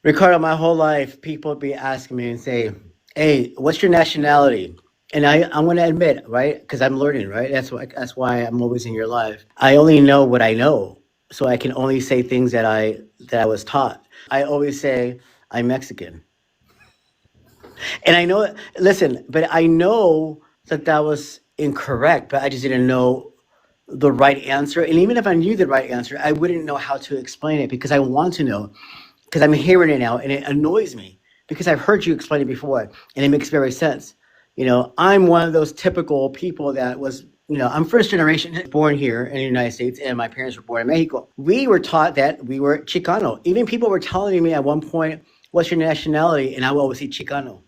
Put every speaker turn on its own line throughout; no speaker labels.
Ricardo, my whole life, people be asking me and say, "Hey, what's your nationality?" And I'm going to admit, right? Because I'm learning, right? That's why I'm always in your life. I only know what I know, so I can only say things that I was taught. I always say I'm Mexican, and I know. Listen, but I know that that was incorrect, but I just didn't know the right answer. And even if I knew the right answer, I wouldn't know how to explain it because I want to know, because I'm hearing it now and it annoys me because I've heard you explain it before and it makes very sense. I'm one of those typical people that was, I'm first generation born here in the United States and my parents were born in Mexico. We were taught that we were Chicano. Even people were telling me at one point, what's your nationality? And I would always say Chicano.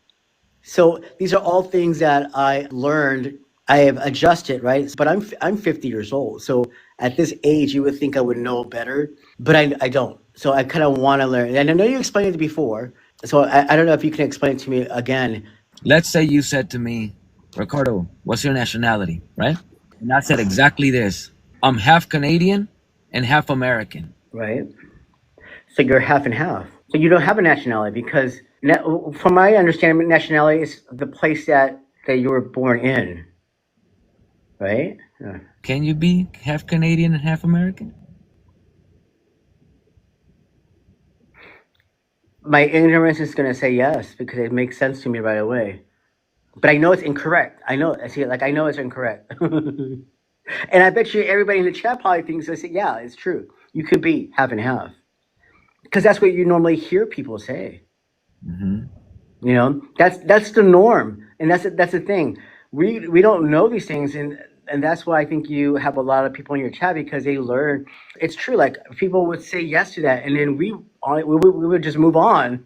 So these are all things that I learned. I have adjusted, right? But I'm 50 years old. So at this age, you would think I would know better, but I don't. So I kind of want to learn. And I know you explained it before. So I don't know if you can explain it to me again,
Let's say you said to me, Ricardo, what's your nationality? Right? And I said exactly this. I'm half Canadian and half American.
right? So you're half and half. So you don't have a nationality because, from my understanding, nationality is the place that you were born in, right? Yeah.
Can you be half Canadian and half American?
My ignorance is going to say yes because it makes sense to me right away. But I know it's incorrect. I know. I see it. Like I know it's incorrect. And I bet you everybody in the chat probably thinks I say, yeah, it's true. You could be half and half because that's what you normally hear people say.
Hmm.
That's the norm, and that's the thing. We don't know these things, and that's why I think you have a lot of people in your chat because they learn. It's true. Like people would say yes to that, and then we would just move on.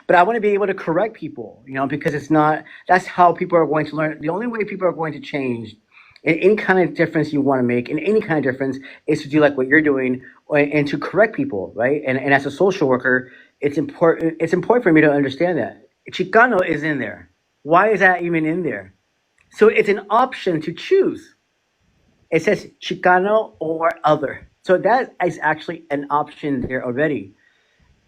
But I want to be able to correct people, because it's not. That's how people are going to learn. The only way people are going to change, in any kind of difference you want to make, in any kind of difference, is to do like what you're doing, and to correct people, right? And as a social worker, it's important. It's important for me to understand that Chicano is in there. Why is that even in there? So it's an option to choose. It says Chicano or other. So that is actually an option there already.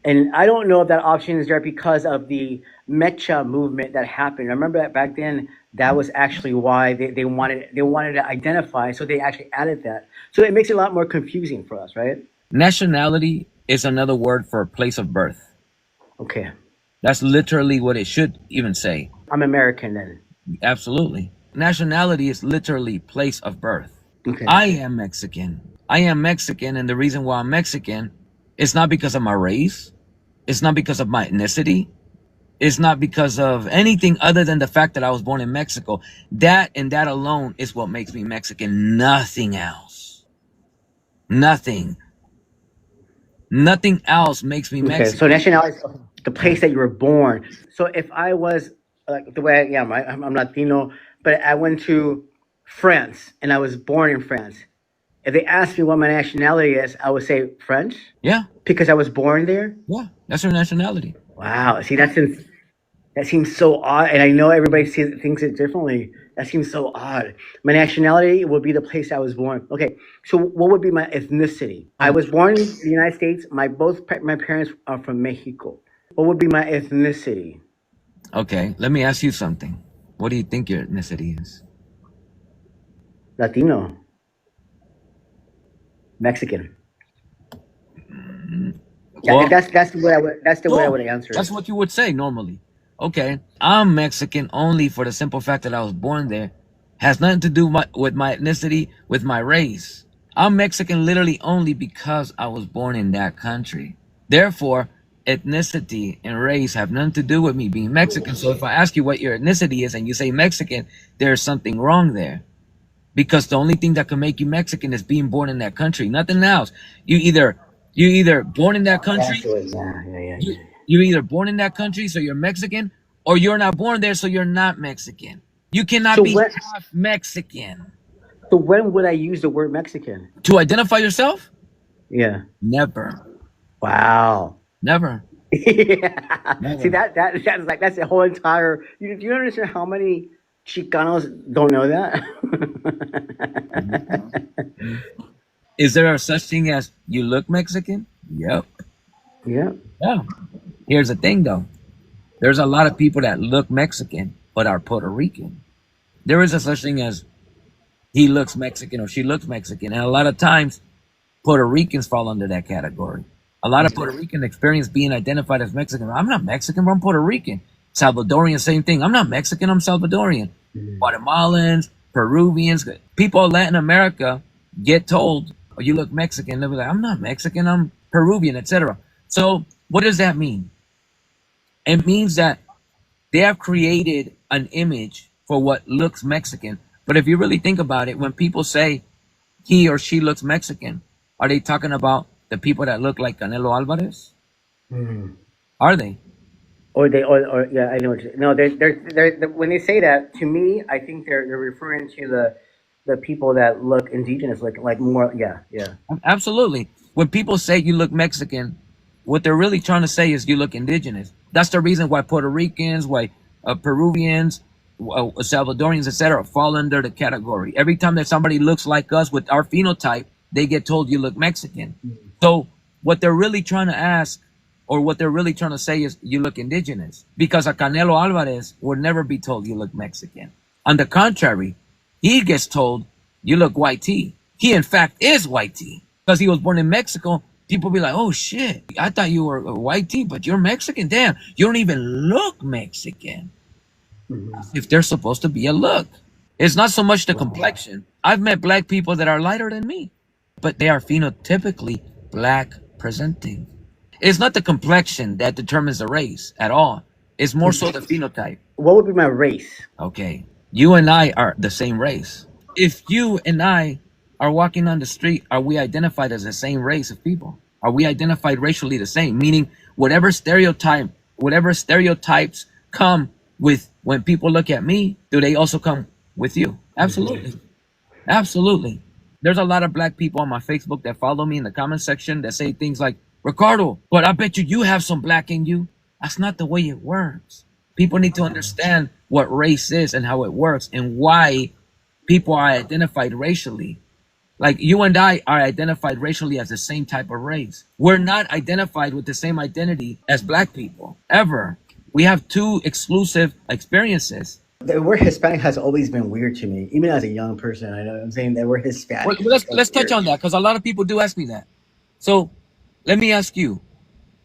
And I don't know if that option is there because of the Mecha movement that happened. I remember that back then, that was actually why they wanted to identify, so they actually added that. So it makes it a lot more confusing for us, right?
Nationality is another word for place of birth.
Okay,
That's literally what it should even say.
I'm American then.
Absolutely. Nationality is literally place of birth.
Okay,
I am Mexican. I am Mexican, and the reason why I'm Mexican is not because of my race. It's not because of my ethnicity. It's not because of anything other than the fact that I was born in Mexico. That and that alone is what makes me Mexican. Nothing else. Nothing. Nothing else makes me
okay. So
Mexican.
nationality is the place that you were born. So if I was like the way I am, right? I'm Latino, but I went to France and I was born in France. If they asked me what my nationality is, I would say French
Yeah,
because I was born there.
yeah. That's her nationality.
Wow. See, that seems so odd, and I know everybody thinks it differently. That seems so odd. My nationality would be the place I was born. Okay, so what would be my ethnicity? I was born in the United States. My parents are from Mexico. What would be my ethnicity?
Okay, let me ask you something. What do you think your ethnicity is?
Latino, Mexican. Yeah,
Well,
that's the way I
sure.
would answer
That's
it.
what you would say normally. Okay, I'm Mexican only for the simple fact that I was born there. Has nothing to do with my ethnicity, with my race. I'm Mexican literally only because I was born in that country. Therefore, ethnicity and race have nothing to do with me being Mexican. So if I ask you what your ethnicity is and you say Mexican, there's something wrong there. Because the only thing that can make you Mexican is being born in that country, nothing else. You either you either born in that country,
Actually, yeah, yeah, yeah,
you
yeah.
you're either born in that country, so you're Mexican, or you're not born there, so you're not Mexican. You cannot
So
be
when
half Mexican.
so when would I use the word Mexican?
To identify yourself?
Yeah.
Never.
Wow.
Never.
Yeah. See
Never.
that's the whole entire. Do you understand how many Chicanos don't know that?
Is there a such thing as you look Mexican? Yep.
Yeah.
Yeah. Here's the thing though. There's a lot of people that look Mexican but are Puerto Rican. There is a such thing as he looks Mexican or she looks Mexican. And a lot of times Puerto Ricans fall under that category. A lot of Puerto Rican experience being identified as Mexican. I'm not Mexican, but I'm Puerto Rican. Salvadorian, same thing. I'm not Mexican, I'm Salvadorian. Guatemalans, Peruvians, people of Latin America get told, oh, you look Mexican. They'll be like, I'm not Mexican, I'm Peruvian, etc. So what does that mean? It means that they have created an image for what looks Mexican. But if you really think about it, when people say he or she looks Mexican, are they talking about the people that look like Canelo Alvarez?
Mhm.
Are they?
Or yeah, I know. No, when they say that to me, I think they're referring to the people that look indigenous, like more. Yeah, yeah.
Absolutely. When people say you look Mexican, what they're really trying to say is you look indigenous. That's the reason why Puerto Ricans, why Peruvians, Salvadorians, etc., fall under the category. Every time that somebody looks like us with our phenotype, they get told you look Mexican. So what they're really trying to ask, or what they're really trying to say is you look indigenous, because a Canelo Alvarez would never be told you look Mexican. On the contrary, he gets told you look white tea. He in fact is white tea because he was born in Mexico. People be like, oh shit, I thought you were a white tea, but you're Mexican. Damn, you don't even look Mexican.
Mhm.
If they're supposed to be a look, it's not so much the
Wow.
complexion. I've met black people that are lighter than me, but they are phenotypically black presenting. It's not the complexion that determines the race at all. It's more so the phenotype.
What would be my race?
Okay, you and I are the same race. If you and I are walking on the street, are we identified as the same race of people? Are we identified racially the same? Meaning, whatever stereotypes come with when people look at me, do they also come with you? Absolutely. Absolutely. There's a lot of black people on my Facebook that follow me in the comment section that say things like, Ricardo, but I bet you have some black in you. That's not the way it works. People need to understand what race is and how it works and why people are identified racially. Like you and I are identified racially as the same type of race. We're not identified with the same identity as black people ever. We have two exclusive experiences.
The word Hispanic has always been weird to me, even as a young person. I know what I'm saying that word
Well,
Hispanic is
let's
so
let's touch
weird.
on that because a lot of people do ask me that. So let me ask you,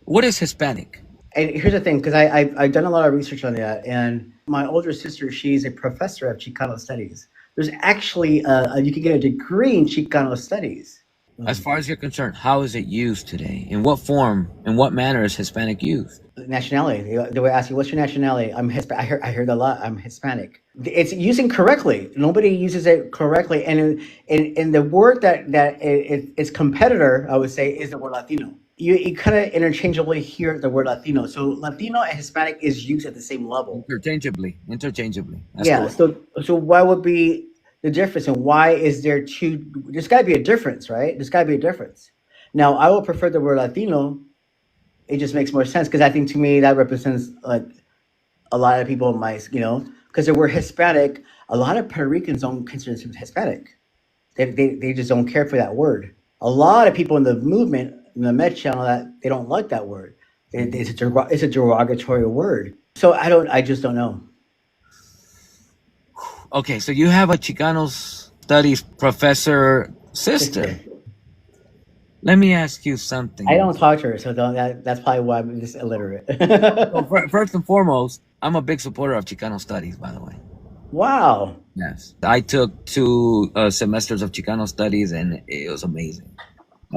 what is Hispanic?
And here's the thing, because I've done a lot of research on that, and my older sister, she's a professor of Chicano studies. There's actually you can get a degree in Chicano studies.
As far as you're concerned, how is it used today? In what form, in what manner is Hispanic used?
Nationality. They would ask you, "What's your nationality?" I'm Hispanic. I heard a lot. I'm Hispanic. It's using correctly. Nobody uses it correctly, and in the word that its competitor, I would say, is the word Latino. You kind of interchangeably hear the word Latino. So Latino and Hispanic is used at the same level.
Interchangeably. Interchangeably. That's
Yeah.
correct.
So why would be the difference, and why is there two? There's got to be a difference, right? There's got to be a difference. Now, I would prefer the word Latino. It just makes more sense because I think to me that represents like a lot of people might, because they were Hispanic. A lot of Puerto Ricans don't consider themselves Hispanic. They just don't care for that word. A lot of people in the movement, in the Met channel, that they don't like that word. It's a derogatory word. So I just don't know.
Okay, so you have a Chicano studies professor sister.
Sister.
Let me ask you
I
something.
don't talk to her, so that's probably why I'm just illiterate.
So first and foremost, I'm a big supporter of Chicano studies, by the way.
Wow.
Yes. I took two semesters of Chicano studies and it was amazing.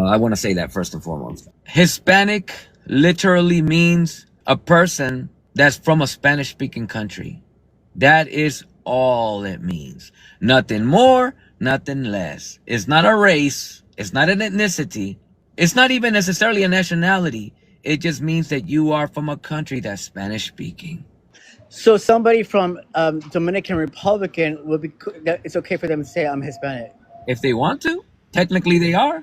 I want to say that first and foremost. Hispanic literally means a person that's from a Spanish speaking country. That is all it means. Nothing more, nothing less. It's not a race. It's not an ethnicity. It's not even necessarily a nationality. It just means that you are from a country that's Spanish speaking.
So somebody from Dominican Republican would be. That it's okay for them to say I'm Hispanic.
If they want to, technically they are.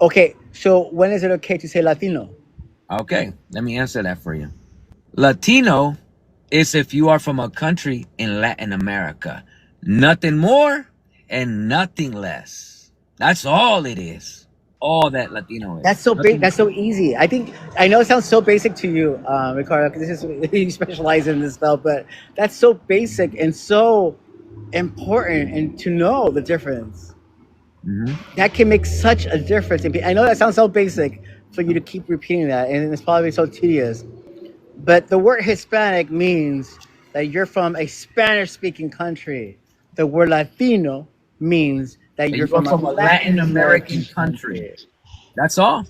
Okay, so when is it okay to say Latino?
Okay, let me answer that for you. Latino is if you are from a country in Latin America. Nothing more and nothing less. That's all it is. all that Latino is.
That's so big.
Nothing.
That's so easy. I know it sounds so basic to you, Ricardo, because this is you specialize in this stuff. But that's so basic and so important, and to know the difference
Mhm.
that can make such a difference. And I know that sounds so basic for you to keep repeating that, and it's probably so tedious. But the word Hispanic means that you're from a Spanish-speaking country. The word Latino means that
And
you're
you're
from a
from a Latin American country.
country.
That's all.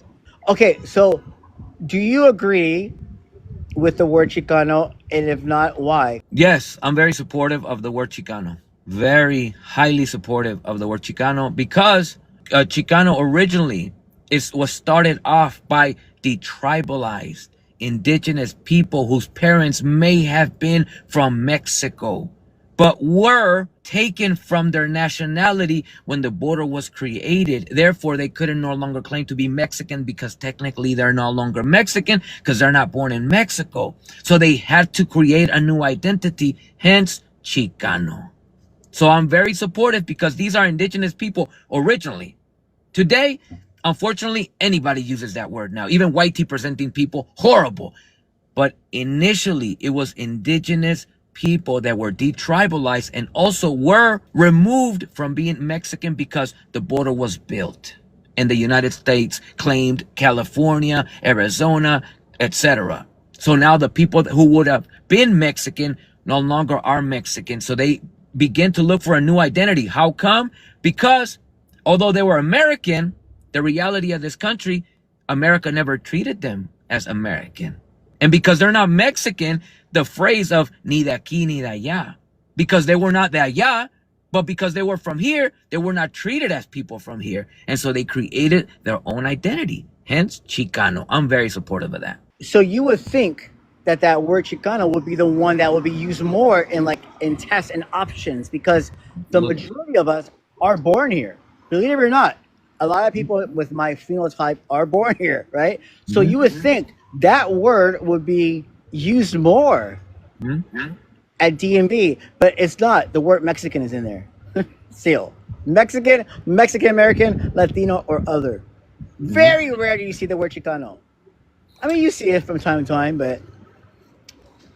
Okay, so do you agree with the word Chicano? And if not, why?
Yes, I'm very supportive of the word Chicano. Very highly supportive of the word Chicano because Chicano originally was started off by detribalized indigenous people whose parents may have been from Mexico, but were taken from their nationality when the border was created. Therefore, they couldn't no longer claim to be Mexican because technically they're no longer Mexican because they're not born in Mexico. So they had to create a new identity, hence Chicano. So I'm very supportive because these are indigenous people originally. Today, unfortunately, anybody uses that word now. Even white tea presenting people, horrible. But initially, it was indigenous people that were detribalized and also were removed from being Mexican because the border was built. And the United States claimed California, Arizona, etc. So now the people who would have been Mexican no longer are Mexican. So they begin to look for a new identity. How come? Because although they were American, the reality of this country, America never treated them as American. And because they're not Mexican, the phrase of ni de aquí ni de allá, because they were not de allá, but because they were from here, they were not treated as people from here. And so they created their own identity, hence Chicano. I'm very supportive of that.
So you would think that that word Chicano would be the one that would be used more in tests and options, because the majority of us are born here. Believe it or not, a lot of people with my phenotype are born here, right? So you would think that word would be used more
Mhm.
at DMV, but it's not. The word Mexican is in there. Still. Mexican, Mexican American, Latino, or other. Very rare do you see the word Chicano. I mean, you see it from time to time, but